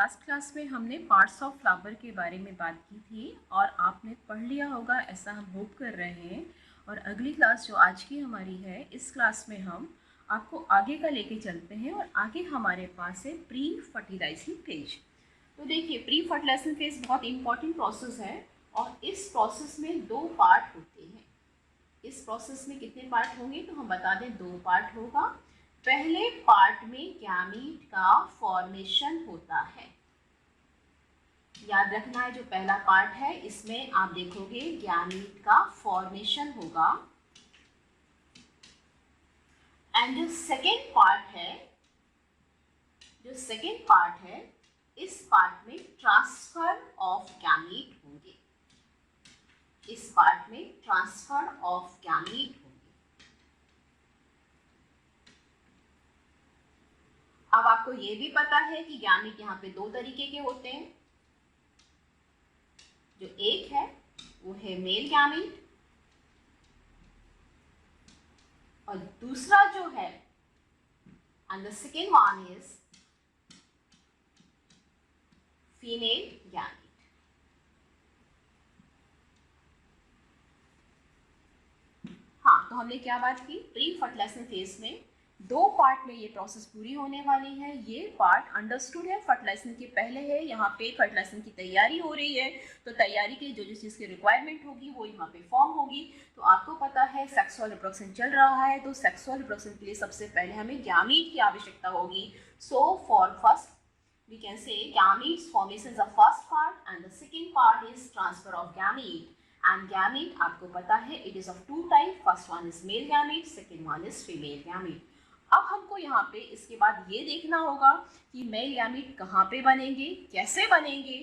Last class में हमने parts of flower के बारे में बात की थी और आपने पढ़ लिया होगा ऐसा हम होप कर रहे हैं। और अगली क्लास जो आज की हमारी है, इस क्लास में हम आपको आगे का लेके चलते हैं और आगे हमारे पास है प्री फर्टिलाइजिंग फेज। तो देखिए, प्री फर्टिलाइजिंग फेज बहुत इंपॉर्टेंट प्रोसेस है और इस प्रोसेस में 2 पार्ट होते हैं। इस प्रोसेस में कितने पार्ट होंगे तो हम बता दें 2 पार्ट होगा। पहले पार्ट में गैमीट का फॉर्मेशन होता है। याद रखना है, जो पहला पार्ट है इसमें आप देखोगे गैमीट का फॉर्मेशन होगा। एंड जो सेकेंड पार्ट है, इस पार्ट में ट्रांसफर ऑफ गैमीट होंगे। इस पार्ट में ट्रांसफर ऑफ गैमीट होंगे। अब आपको ये भी पता है कि गैमीट यहाँ पे 2 तरीके के होते हैं। जो एक है वो है मेल गैमीट और दूसरा जो है and the second one is female gamete. हाँ, तो हमने क्या बात की, प्री फर्टिलाइजेशन फेज में 2 पार्ट में ये प्रोसेस पूरी होने वाली है। ये पार्ट अंडरस्टूड है, फर्टिलाइजेशन के पहले है। यहाँ पे फर्टिलाइजेशन की तैयारी हो रही है, तो तैयारी के जो चीज़ की रिक्वायरमेंट होगी वो यहाँ पे फॉर्म होगी। तो आपको पता है सेक्सुअल रिप्रोडक्शन चल रहा है, तो सेक्सुअल रिप्रोडक्शन के लिए सबसे पहले हमें गैमीट की आवश्यकता होगी। So for first we can say gametes formation is the first part and the second part is transfer of gamete. And gamete आपको पता है it is of 2 type, first one is male gamete, second one is female gamete. अब हमको यहाँ पे इसके बाद ये देखना होगा कि मेल गैमीट कहाँ पे बनेंगे, कैसे बनेंगे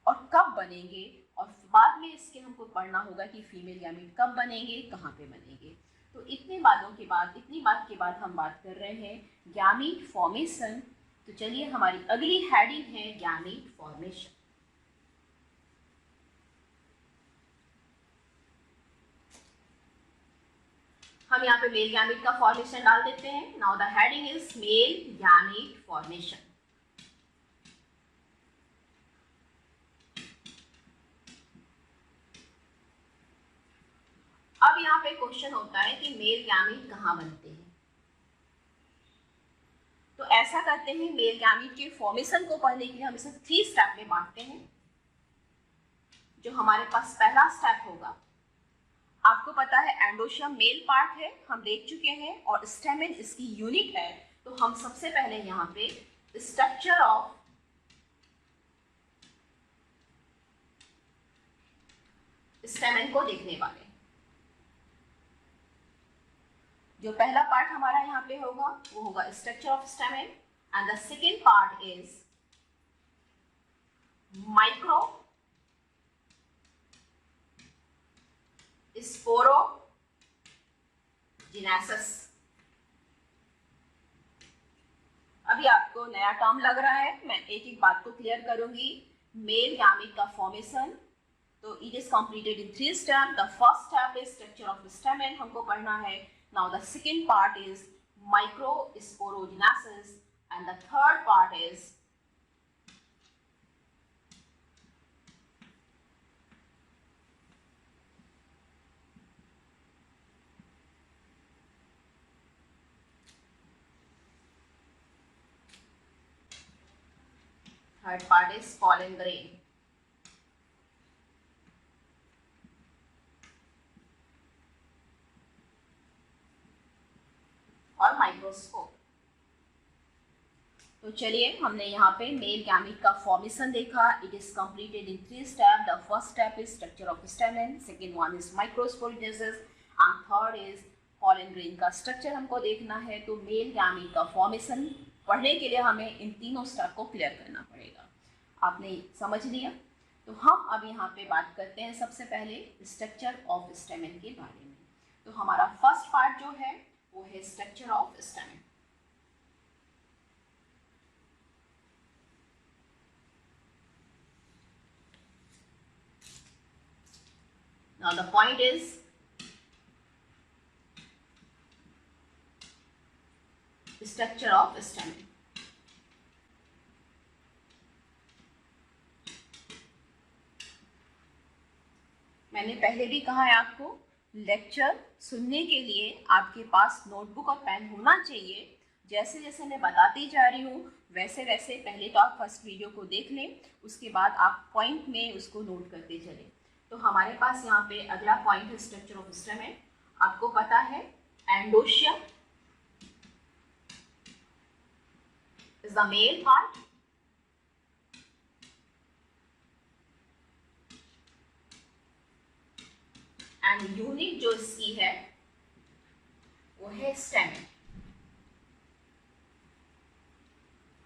और कब बनेंगे, और बाद में इसके हमको पढ़ना होगा कि फीमेल गैमीट कब बनेंगे, कहाँ पे बनेंगे। तो इतनी बात के बाद हम बात कर रहे हैं गैमीट फॉर्मेशन। तो चलिए, हमारी अगली हेडिंग है गैमीट फॉर्मेशन। हम यहाँ पे मेल गैमीट का फॉर्मेशन डाल देते हैं। Now the heading is male gamete formation. अब यहाँ पे क्वेश्चन होता है कि मेल गैमीट कहाँ बनते हैं। तो ऐसा करते हैं, मेल गैमीट के फॉर्मेशन को पढ़ने के लिए हम इसे 3 स्टेप में बांटते हैं। जो हमारे पास पहला स्टेप होगा, आपको पता है एंडोशियम मेल पार्ट है, हम देख चुके हैं, और स्टेमेन इसकी यूनिट है। तो हम सबसे पहले यहाँ पे स्ट्रक्चर ऑफ स्टेमेन को देखने वाले। जो पहला पार्ट हमारा यहाँ पे होगा वो होगा structure of stamen and the second part is micro sporogenesis. अभी आपको नया टर्म लग रहा है, मैं एक एक बात को क्लियर करूंगी। मेल गैमीट का फॉर्मेशन, तो it is completed in 3 step. The first step is structure of stamen, हमको पढ़ना है। Now the second part is microsporogenesis and the third part is pollen grain. और माइक्रोस्कोप। तो चलिए, हमने यहाँ पे मेल गैमीट का फॉर्मेशन देखा। It is completed in 3 step. The first step is structure of stamen, second one is microsporogenesis and third is pollen grain का structure हमको देखना है। तो मेल गैमीट का फॉर्मेशन पढ़ने के लिए हमें इन तीनों स्टेप को क्लियर करना पड़ेगा। आपने समझ लिया? तो हम अब यहाँ पे बात करते हैं सबसे पहले स्ट्रक्चर ऑफ स्टेमेन के बारे में। तो हमारा फर्स्ट पार्ट जो है वो है structure of stamen. Now the point is structure of stamen. मैंने पहले भी कहा है आपको, लेक्चर सुनने के लिए आपके पास नोटबुक और पेन होना चाहिए। जैसे जैसे मैं बताती जा रही हूँ वैसे वैसे पहले तो आप फर्स्ट वीडियो को देख लें, उसके बाद आप पॉइंट में उसको नोट करते चलें। तो हमारे पास यहाँ पे अगला पॉइंट है स्ट्रक्चर ऑफ स्टेमेन। आपको पता है androecium is the male part, and unit जो इसकी है वो है स्टेमेन।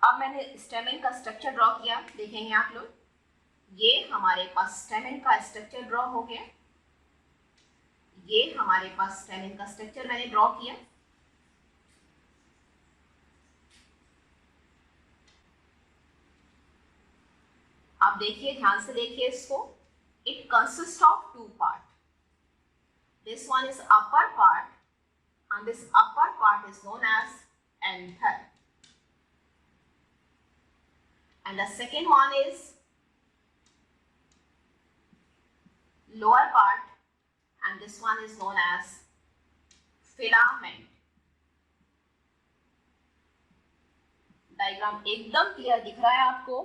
अब मैंने स्टेमेन का स्ट्रक्चर ड्रॉ किया, देखेंगे आप लोग, ये हमारे पास स्टेमेन का स्ट्रक्चर ड्रॉ हो गया। ये हमारे पास स्टेमेन का स्ट्रक्चर मैंने ड्रॉ किया। आप देखिए, ध्यान से देखिए इसको। It consist of two part, this one is upper part and this upper part is known as anther, and the second one is lower part and this one is known as filament. Diagram एकदम clear दिख रहा है आपको।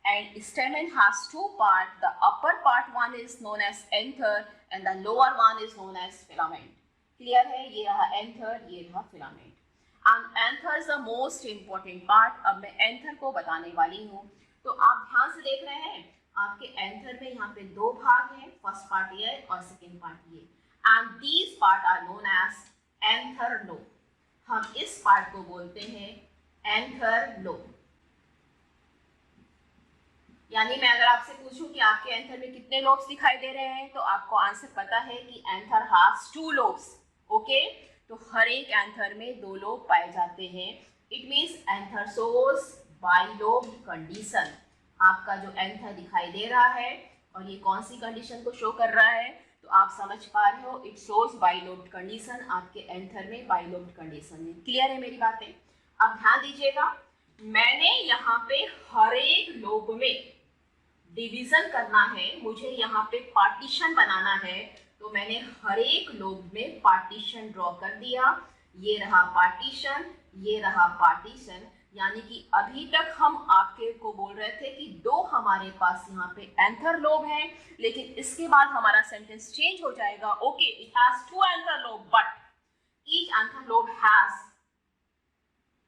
and stamen has two parts, the upper part one is known as anther and the lower one is known as filament. Clear है, ये रहा anther, ये रहा filament. And anther is the most important part. अब मैं anther को बताने वाली हूँ। तो आप ध्यान से देख रहे हैं, आपके एंथर में यहाँ पे दो भाग हैं, फर्स्ट पार्ट ये और सेकेंड पार्ट ये, and these part are known as anther lobe. हम इस पार्ट को बोलते हैं एंथर लोब। यानी मैं अगर आपसे पूछूं कि आपके एंथर में कितने लोब्स दिखाई दे रहे हैं, तो आपको आंसर पता है कि anther has two lobes. Okay, तो हर एक एंथर में दो लोब पाए जाते हैं। It means anther shows bilobe condition. आपका जो एंथर दिखाई दे रहा है और ये कौन सी कंडीशन को शो कर रहा है, तो आप समझ पा रहे हो, इट शोज बाइलोब कंडीशन। आपके एंथर में बाइलोब कंडीशन है। क्लियर है मेरी बातें? अब ध्यान दीजिएगा, मैंने यहाँ पे हर एक लोब में डिवीजन करना है, मुझे यहाँ पे पार्टीशन बनाना है, तो मैंने हर एक लोब में पार्टीशन ड्रॉ कर दिया। ये रहा पार्टीशन, ये रहा पार्टीशन। यानी कि अभी तक हम आपके को बोल रहे थे कि दो हमारे पास यहाँ पे एंथर लोब है, लेकिन इसके बाद हमारा सेंटेंस चेंज हो जाएगा। Okay, it has two anther lobe but each anther lobe has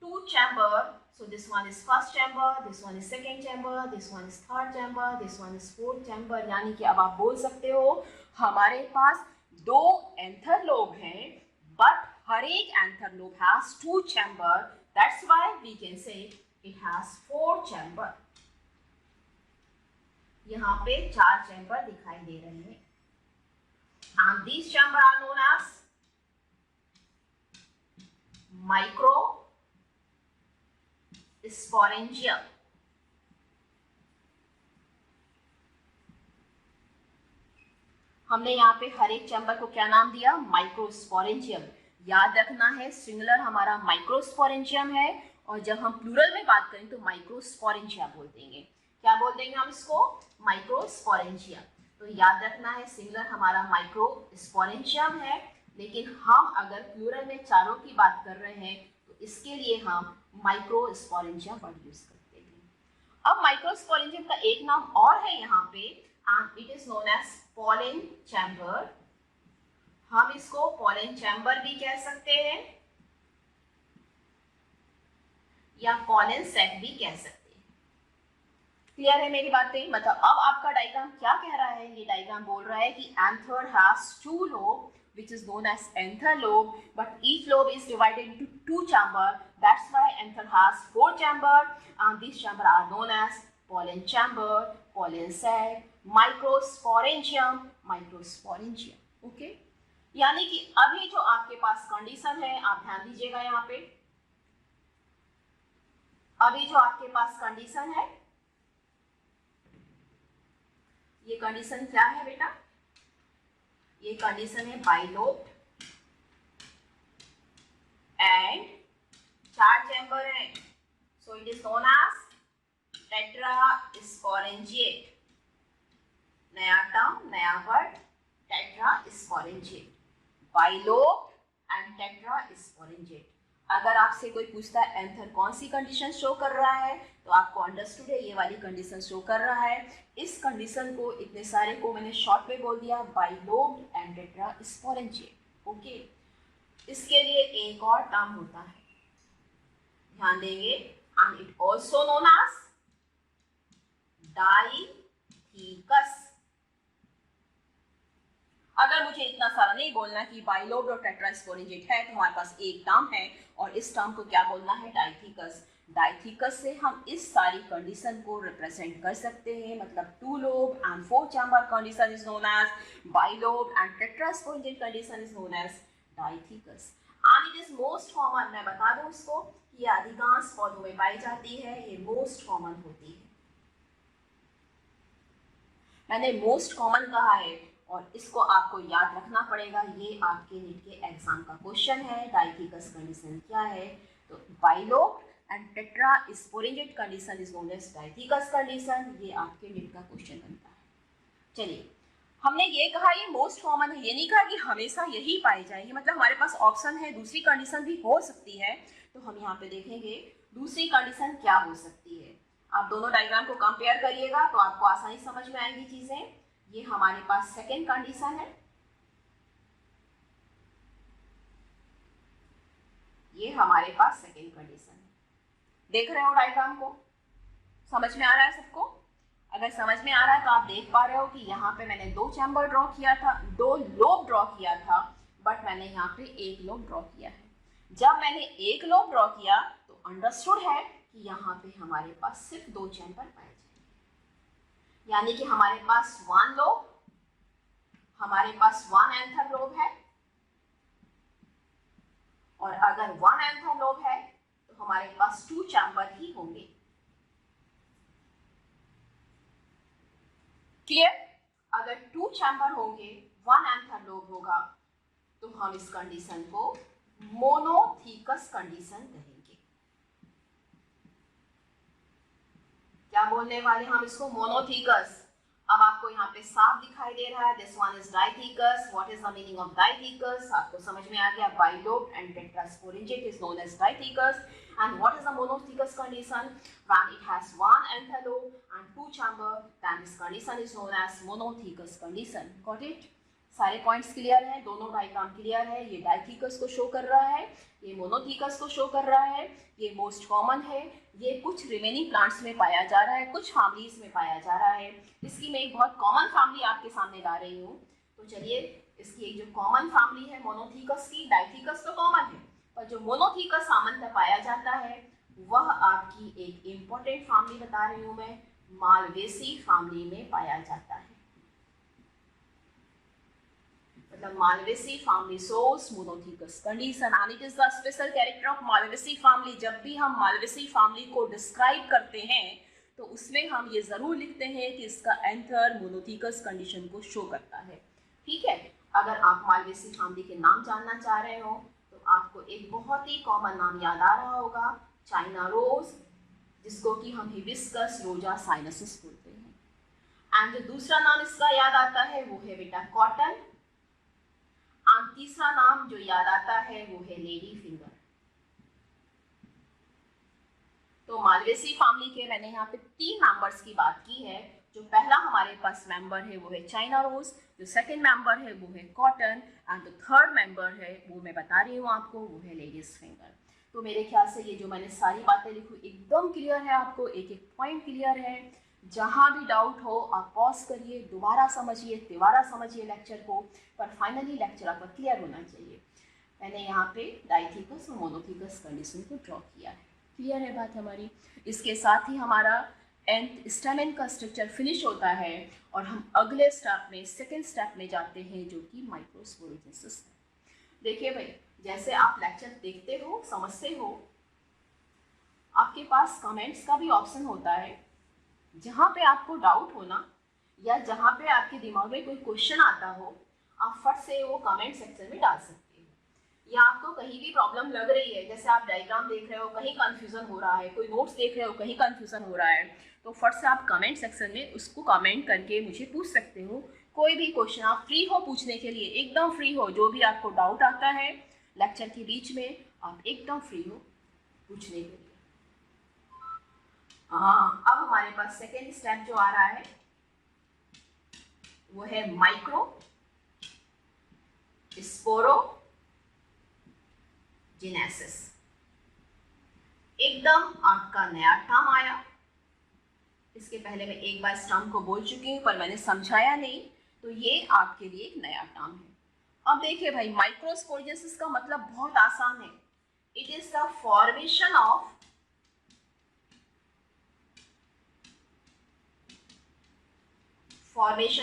two chamber. So this one is first chamber, this one is second chamber, this one is third chamber, this one is fourth chamber. यानी कि अब आप बोल सकते हो हमारे पास दो anther lobe हैं, but हर एक anther lobe has two chamber. That's why we can say it has four chamber. यहाँ पे चार चैम्बर दिखाई दे रहे हैं, and these chamber are known as micro sporangium. हमने यहाँ पे हर एक चैम्बर को क्या नाम दिया? माइक्रोस्पोरेंजियम। याद रखना है, सिंगुलर हमारा माइक्रोस्पोरेंजियम है और जब हम प्लूरल में बात करें तो माइक्रोस्पोरेंजिया बोल देंगे। क्या बोल देंगे हम इसको? माइक्रोस्पोरेंजिया। तो याद रखना है, सिंगुलर हमारा माइक्रोस्पोरेंजियम है, लेकिन हम अगर प्लूरल में चारों की बात कर रहे हैं तो इसके लिए हम माइक्रोस्पोरेंजियम वर्ड यूज करते हैं। अब माइक्रोस्पोरेंजियम का एक नाम और है यहाँ पे, and it is known as pollen chamber. हम इसको पोलन चैम्बर भी कह सकते हैं या पोलन सैक भी कह सकते हैं। क्लियर है मेरी बातें? मतलब अब आपका डायग्राम क्या कह रहा है? ये डायग्राम बोल रहा है कि anther has two lobe which is known as anther lobe, but each lobe is divided into two chamber. That's why anther has four chamber, and these chamber are known as pollen chamber, pollen sac, microsporangium, microsporangium. Okay? यानी कि अभी जो आपके पास condition है, आप ध्यान दीजिएगा यहाँ पे, अभी जो आपके पास कंडीशन है, ये कंडीशन क्या है बेटा? ये कंडीशन है बाइलोब एंड चार चैम्बर है, so it is known as tetrasporangiate. नया टर्म, नया word, tetrasporangiate, bilobed and tetrasporangiate. अगर आपसे कोई पूछता है एंथर कौन सी कंडीशन शो कर रहा है, तो आपको अंडरस्टूड है ये वाली कंडीशन शो कर रहा है। इस कंडीशन को इतने सारे को मैंने शॉर्ट में बोल दिया, बाइलोब्ड एंड टेट्रास्पोरेंजिएट। ओके, इसके लिए एक और टर्म होता है, ध्यान देंगे, and it also known as dithecous. अगर मुझे इतना सारा नहीं बोलना कि बाइलोब्ड और टेट्रास्पोरेंजिएट है, तो हमारे पास एक टर्म है और इस टर्म को क्या बोलना है, डाइथीकस। डाइथीकस से हम इस सारी कंडीशन को रिप्रेजेंट कर सकते हैं, मतलब 2 lobe and 4 chamber condition is known as bilobed and tetrasporangiate condition is known as dithecous. And it is most common, मैं बता दूं उसको कि ये अधिकांश पौधों में पाई जाती है, ये मोस्ट कॉमन होती है। मैंने मोस्ट कॉमन कहा है और इसको आपको याद रखना पड़ेगा, ये आपके नीट के एग्जाम का क्वेश्चन है। डाइथीकस कंडीशन क्या है, तो bilobed and tetrasporangiate condition is known as dithecous condition, ये आपके नीट का क्वेश्चन बनता है। चलिए, हमने ये कहा ये मोस्ट कॉमन है, ये नहीं कहा कि हमेशा यही पाई जाएगी, मतलब हमारे पास ऑप्शन है, दूसरी कंडीशन भी हो सकती है। तो हम यहाँ पे देखेंगे दूसरी कंडीशन क्या हो सकती है। आप दोनों डायग्राम को कंपेयर करिएगा तो आपको आसानी समझ में आएगी चीजें। ये हमारे पास सेकेंड कंडीशन है, ये हमारे पास सेकेंड कंडीशन है। देख रहे हो डायग्राम को, समझ में आ रहा है सबको? अगर समझ में आ रहा है तो आप देख पा रहे हो कि यहाँ पे मैंने 2 चैम्बर ड्रॉ किया था, 2 लोब ड्रॉ किया था, बट मैंने यहाँ पे 1 लोब ड्रॉ किया है। जब मैंने 1 लोब ड्रॉ किया तो अंडरस्टूड है कि यहाँ पे हमारे पास सिर्फ 2 चैम्बर पाए जाएंगे, यानी कि हमारे पास 1 लोब, हमारे पास 1 एंथर लोब है, और अगर 1 एंथर लोब है तो हमारे पास 2 चैम्बर ही होंगे। क्लियर? अगर 2 चैम्बर होंगे, 1 एंथर लोब होगा, तो हम इस कंडीशन को मोनोथीकस कंडीशन कहेंगे। क्या बोलने वाले हम इसको, मोनोथीकस। अब आपको यहाँ पे साफ दिखाई दे रहा है, this one is dithecous. What is the meaning of dithecous? आपको समझ में आ गया, bilobed and tetrasporangiate is known as dithecous. And what is the monothecous condition? When it has 1 anther lobe and 2 chamber, then this condition is known as monothecous condition. Got it? सारे points clear हैं, दोनों diagram clear है। ये dithecous को show कर रहा है, ये मोनोथीकस को शो कर रहा है, ये मोस्ट कॉमन है, ये कुछ रिमेनिंग प्लांट्स में पाया जा रहा है, कुछ फैमिलीज में पाया जा रहा है। इसकी मैं एक बहुत कॉमन फैमिली आपके सामने ला रही हूँ। तो चलिए, इसकी एक जो कॉमन फैमिली है मोनोथीकस की, डाइथीकस तो कॉमन है, पर जो मोनोथीकस सामान्यतः पाया जाता है वह आपकी एक इम्पोर्टेंट फैमिली बता रही हूं मैं, मालवेसी फैमिली में पाया जाता है। मतलब Malvaceae family shows monothecous condition and it is the special character of Malvaceae family. जब भी हम मालवेसी फैमिली को डिस्क्राइब करते हैं तो उसमें हम ये जरूर लिखते हैं कि इसका एंथर मोनोथीकस कंडीशन को शो करता है। ठीक है, अगर आप मालवेसी फैमिली के नाम जानना चाह रहे हो तो आपको एक बहुत ही कॉमन नाम याद आ रहा होगा, चाइना रोज, जिसको कि हम हिबिस्कस रोजा साइनेंसिस बोलते हैं। एंड जो दूसरा नाम इसका याद आता है वो है बेटा कॉटन, और तीसरा नाम जो याद आता है वो है लेडी फिंगर। तो मालवेसी फैमिली के मैंने यहाँ पे 3 मेंबर्स की बात की है। जो पहला हमारे पास मेंबर है वो है चाइना रोज, जो सेकंड मेंबर है वो है कॉटन, एंड जो थर्ड मेंबर है वो मैं बता रही हूँ आपको, वो है लेडीज फिंगर। तो मेरे ख्याल से ये जो मैंने सारी बातें लिखी एकदम क्लियर है, आपको एक एक पॉइंट क्लियर है। जहाँ भी डाउट हो आप पॉज करिए, दोबारा समझिए, तिबारा समझिए लेक्चर को, पर फाइनली लेक्चर आपका क्लियर होना चाहिए। मैंने यहाँ पे डाइथीकस और मोनोथीकस कंडीशन को ड्रॉ किया है। क्लियर है बात हमारी? इसके साथ ही हमारा एंड स्टेमेन का स्ट्रक्चर फिनिश होता है और हम अगले स्टेप में, सेकेंड स्टेप में जाते हैं, जो कि माइक्रोस्पोरेंजिस है। देखिए भाई, जैसे आप लेक्चर देखते हो, समझते हो, आपके पास कमेंट्स का भी ऑप्शन होता है। जहाँ पे आपको डाउट हो ना, या जहाँ पे आपके दिमाग में कोई क्वेश्चन आता हो, आप फट से वो कमेंट सेक्शन में डाल सकते हो। या आपको कहीं भी प्रॉब्लम लग रही है, जैसे आप डायग्राम देख रहे हो कहीं कंफ्यूजन हो रहा है, कोई नोट्स देख रहे हो कहीं कंफ्यूजन हो रहा है, तो फट से आप कमेंट सेक्शन में उसको कमेंट करके मुझे पूछ सकते हो कोई भी क्वेश्चन आप फ्री हो पूछने के लिए, एकदम फ्री हो, जो भी आपको डाउट आता है लेक्चर के बीच में आप एकदम फ्री हो पूछने के लिए। अब हमारे पास सेकेंड स्टेप जो आ रहा है वो है माइक्रो स्पोरोजेनेसिस। एकदम आपका नया टर्म आया, इसके पहले मैं एक बार इस टर्म को बोल चुकी हूँ पर मैंने समझाया नहीं, तो ये आपके लिए एक नया टर्म है। अब देखिए भाई, माइक्रोस्पोरोजेनेसिस का मतलब बहुत आसान है, it is the formation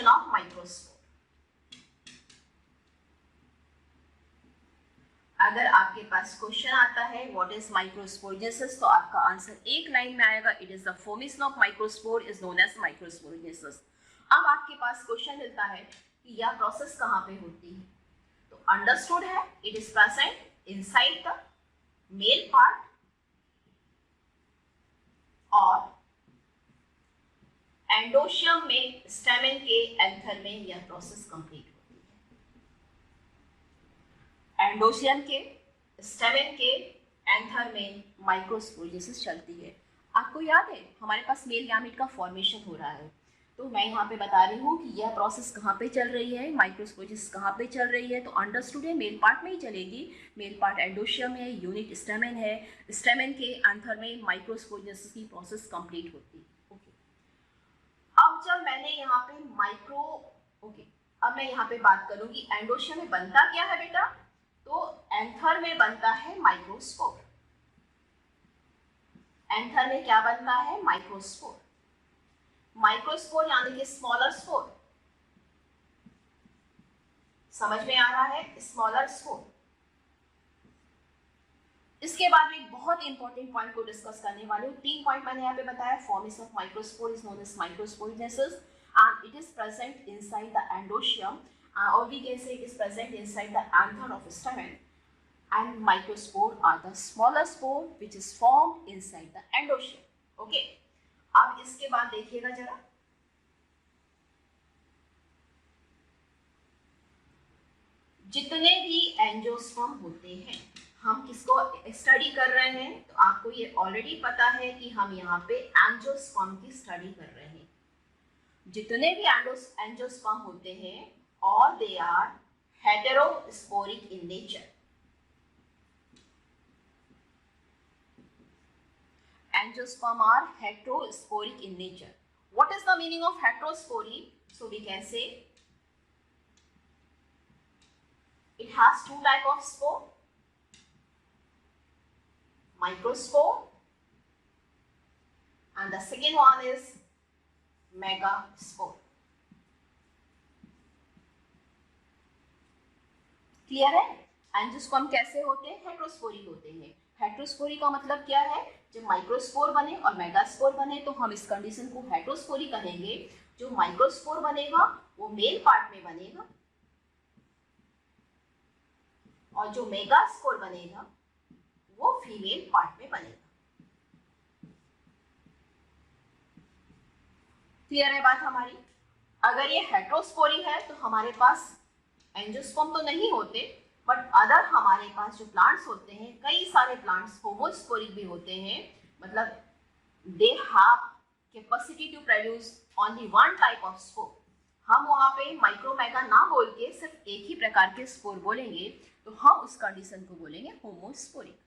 of microspore. अगर आपके पास क्वेश्चन आता है व्हाट इज माइक्रोस्पोरोजेनेसिस, तो आपका आंसर एक लाइन में आएगा, it is the formation of microspore is known as microsporogenesis. अब आपके पास क्वेश्चन मिलता है कि यह प्रोसेस कहाँ पे होती है, तो अंडरस्टूड है it is present inside the male part और एंडोशियम में स्टेमेन के एंथर में यह प्रोसेस कंप्लीट होती है। एंडोशियम के स्टेमेन के एंथर में माइक्रोस्पोरोजेनेसिस चलती है। आपको याद है हमारे पास मेल गैमेट का फॉर्मेशन हो रहा है, तो मैं यहाँ पे बता रही हूँ कि यह प्रोसेस कहाँ पे चल रही है, माइक्रोस्पोरोजेनेसिस कहाँ पे चल रही है, तो अंडरस्टूड है मेल पार्ट में ही चलेगी। मेल पार्ट एंडोशियम है, यूनिट स्टेमेन है, स्टेमेन के एंथर में माइक्रोस्पोरोजेनेसिस की प्रोसेस कंप्लीट होती है। अब जब मैंने यहाँ पे अब मैं यहाँ पे बात करूंगी एंडोशियम में बनता क्या है बेटा, तो एंथर में बनता है माइक्रोस्पोर। एंथर में क्या बनता है, माइक्रोस्पोर। माइक्रोस्पोर यानी कि स्मॉलर स्पोर, समझ में आ रहा है, स्मॉलर स्पोर। इसके बाद में एक बहुत इंपॉर्टेंट पॉइंट को डिस्कस करने वाले हूँ। 3 पॉइंट मैंने यहाँ पे बताया। Formation of microspore is known as microsporogenesis and it is present inside the endothecium or we can say it is present inside the anther of stamen, and microspore are the smaller spore which is formed inside the endochium. Okay, अब इसके बाद देखिएगा जरा, जितने भी angiosperm होते हैं, हम किसको स्टडी कर रहे हैं, तो आपको ये ऑलरेडी पता है कि हम यहाँ पे एंजियोस्पर्म की स्टडी कर रहे हैं। जितने भी एंजियोस्पर्म होते हैं all they are heterosporic in nature. Angiosperm are heterosporic in nature. What is the meaning of heterospory? So we can say it has 2 types of spore, microspore, and the second one is megaspore. Clear है? Angiosperm कैसे होते हैं, heterospory होते हैं। Heterospory का मतलब क्या है, जब माइक्रोस्पोर बने और मेगास्पोर बने तो हम इस कंडीशन को हेटेरोस्पोरी कहेंगे। जो माइक्रोस्पोर बनेगा वो मेल पार्ट में बनेगा और जो मेगास्पोर बनेगा वो फीमेल पार्ट में बनेगा। क्लियर है बात हमारी? अगर ये हेटेरोस्पोरी है तो हमारे पास एंजियोस्पर्म तो नहीं होते, बट अदर हमारे पास जो प्लांट्स होते हैं, कई सारे प्लांट्स होमोस्पोरिक भी होते हैं, मतलब they have capacity to produce only 1 type of spore. हम वहाँ पे माइक्रोमेगा ना बोल के सिर्फ एक ही प्रकार के स्पोर बोलेंगे, तो हम उस कंडीशन को बोलेंगे होमोस्पोरिक।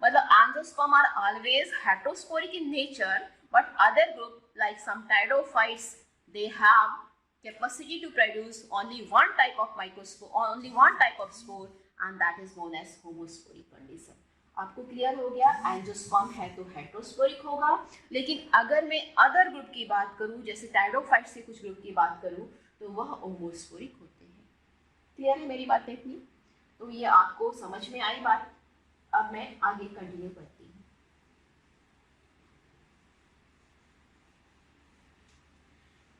मतलब angiosperm are always heterosporic in nature, but other group like some pteridophytes they have capacity to produce only 1 type of microspore, only 1 type of spore, and that is known as homosporic condition. आपको clear हो गया? Angiosperm है तो हेटेरोस्पोरिक होगा, लेकिन अगर मैं other group की बात करूं, जैसे टाइडोफाइट से कुछ ग्रुप की बात करूं, तो वह होमोस्पोरिक होते हैं। क्लियर है मेरी बातें इतनी? तो ये आपको समझ में आई बात। अब मैं आगे कंटिन्यू करती हूँ।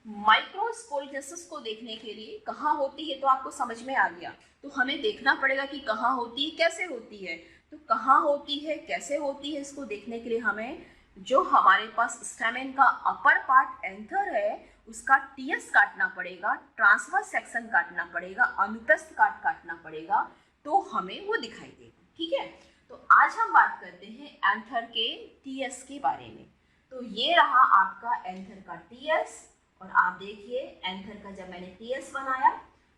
माइक्रोस्पोरोजेनेसिस को देखने के लिए कहाँ होती है तो आपको समझ में आ गया, तो हमें देखना पड़ेगा कि कहाँ होती है, कैसे होती है। तो कहाँ होती है, कैसे होती है, इसको देखने के लिए हमें जो हमारे पास स्टेमेन का अपर पार्ट एंथर है उसका टीएस काटना पड़ेगा, ट्रांसवर्स सेक्शन काटना पड़ेगा, अनुप्रस्थ काट काटना पड़ेगा, तो हमें वो दिखाई देगा। ठीक है, तो आज हम बात करते हैं एंथर के टीएस के बारे में। तो ये रहा आपका एंथर का टीएस, और आप देखिए एंथर का जब मैंने टीएस बनाया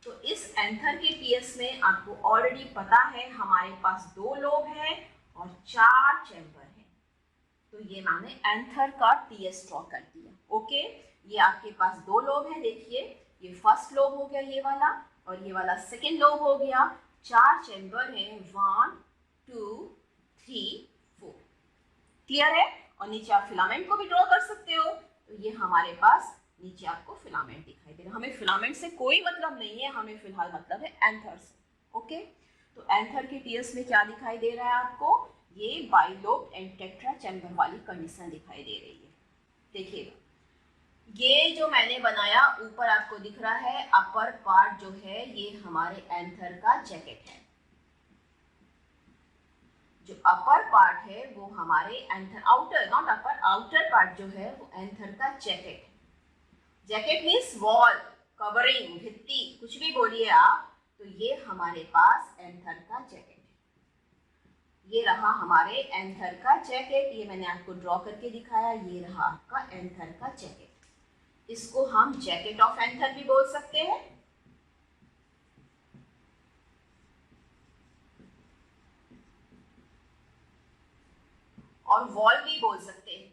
तो इस एंथर के टीएस में आपको ऑलरेडी पता है हमारे पास 2 लोब हैं और 4 चैम्बर हैं। तो ये मैंने एंथर का टीएस ड्रॉ कर दिया। ओके, ये आपके पास 2 लोब है, देखिए ये फर्स्ट लोब हो गया ये वाला, और ये वाला सेकेंड लोब हो गया। 4 चैम्बर है, 1 2 3 4। क्लियर है? और नीचे आप फिलामेंट को भी ड्रॉ कर सकते हो। तो ये हमारे पास नीचे आपको फिलामेंट दिखाई दे रहा है। हमें फिलामेंट से कोई मतलब नहीं है, हमें फिलहाल मतलब है एंथर से। ओके, तो एंथर के टीएस में क्या दिखाई दे रहा है आपको? ये बाइलोब एंड टेट्रा चैम्बर वाली कंडीशन दिखाई दे रही है। देखिएगा, ये जो मैंने बनाया ऊपर आपको दिख रहा है अपर पार्ट जो है ये हमारे एंथर का जैकेट है। जो अपर पार्ट है वो हमारे anther, outer not upper, outer part जो है वो एंथर का जैकेट है। जैकेट मीन्स वॉल, कवरिंग, भित्ति, कुछ भी बोलिए आप। तो ये हमारे पास एंथर का जैकेट है। ये रहा हमारे एंथर का जैकेट, ये मैंने आपको ड्रॉ करके दिखाया। ये रहा आपका एंथर का जैकेट। इसको हम जैकेट ऑफ एंथर भी बोल सकते हैं, और वॉल भी बोल सकते हैं।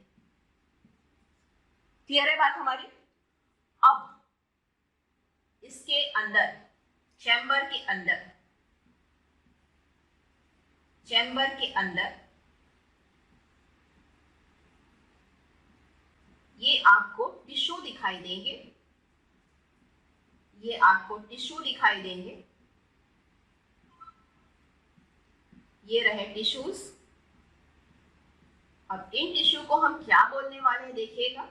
क्लियर है बात हमारी? अब इसके अंदर, चैम्बर के अंदर, चैम्बर के अंदर ये आपको टिश्यू दिखाई देंगे, ये आपको टिश्यू दिखाई देंगे। ये रहे टिश्यूज। अब इन टिश्यू को हम क्या बोलने वाले हैं देखिएगा,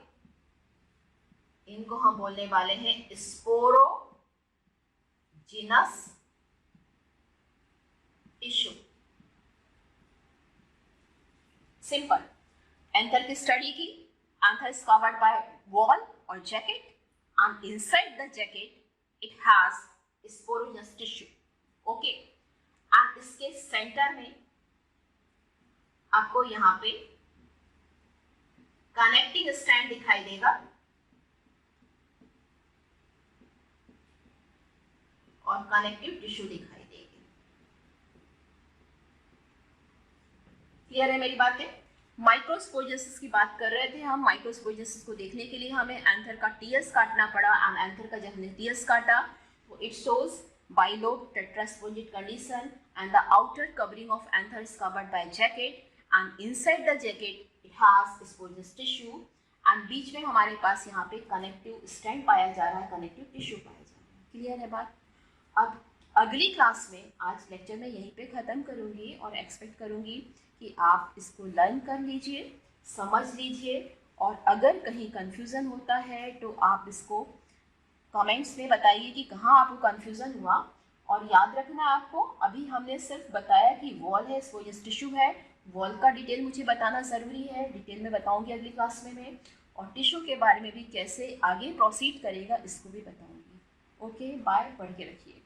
इनको हम बोलने वाले हैं स्पोरोजिनस टिश्यू। सिंपल, एंथर की स्टडी की। Anther is covered by wall और jacket, and inside the jacket it has sporogenous tissue. Okay, and इसके सेंटर में आपको यहाँ पे कनेक्टिंग स्टैंड दिखाई देगा, और कनेक्टिव टिश्यू दिखाई देगी। क्लियर है मेरी बातें? माइक्रोस्पोरेजियसिस की बात कर रहे थे हम। माइक्रोस्पोरेजियसिस को देखने के लिए हमें एंथर का टीएस काटना पड़ा, एंड एंथर का जब हमने टीएस काटा तो it shows bilobe tetrasporangiate condition, and the outer covering of anther is covered by jacket, and inside the jacket it has sporogenous tissue, and बीच में हमारे पास यहाँ पे कनेक्टिव स्टैंड पाया जा रहा है, कनेक्टिव टिश्यू पाया जा रहा है। क्लियर है बात? अब अगली क्लास में, आज लेक्चर में यहीं पे ख़त्म करूँगी, और एक्सपेक्ट करूँगी कि आप इसको लर्न कर लीजिए, समझ लीजिए, और अगर कहीं कन्फ्यूज़न होता है तो आप इसको कमेंट्स में बताइए कि कहाँ आपको कन्फ्यूज़न हुआ। और याद रखना आपको, अभी हमने सिर्फ बताया कि वॉल है, स्पोरेजियस टिश्यू है। वॉल का डिटेल मुझे बताना ज़रूरी है, डिटेल में बताऊँगी अगली क्लास में मैं, और टिश्यू के बारे में भी कैसे आगे प्रोसीड करेगा इसको भी बताऊँगी। ओके, बाय, पढ़ के रखिए।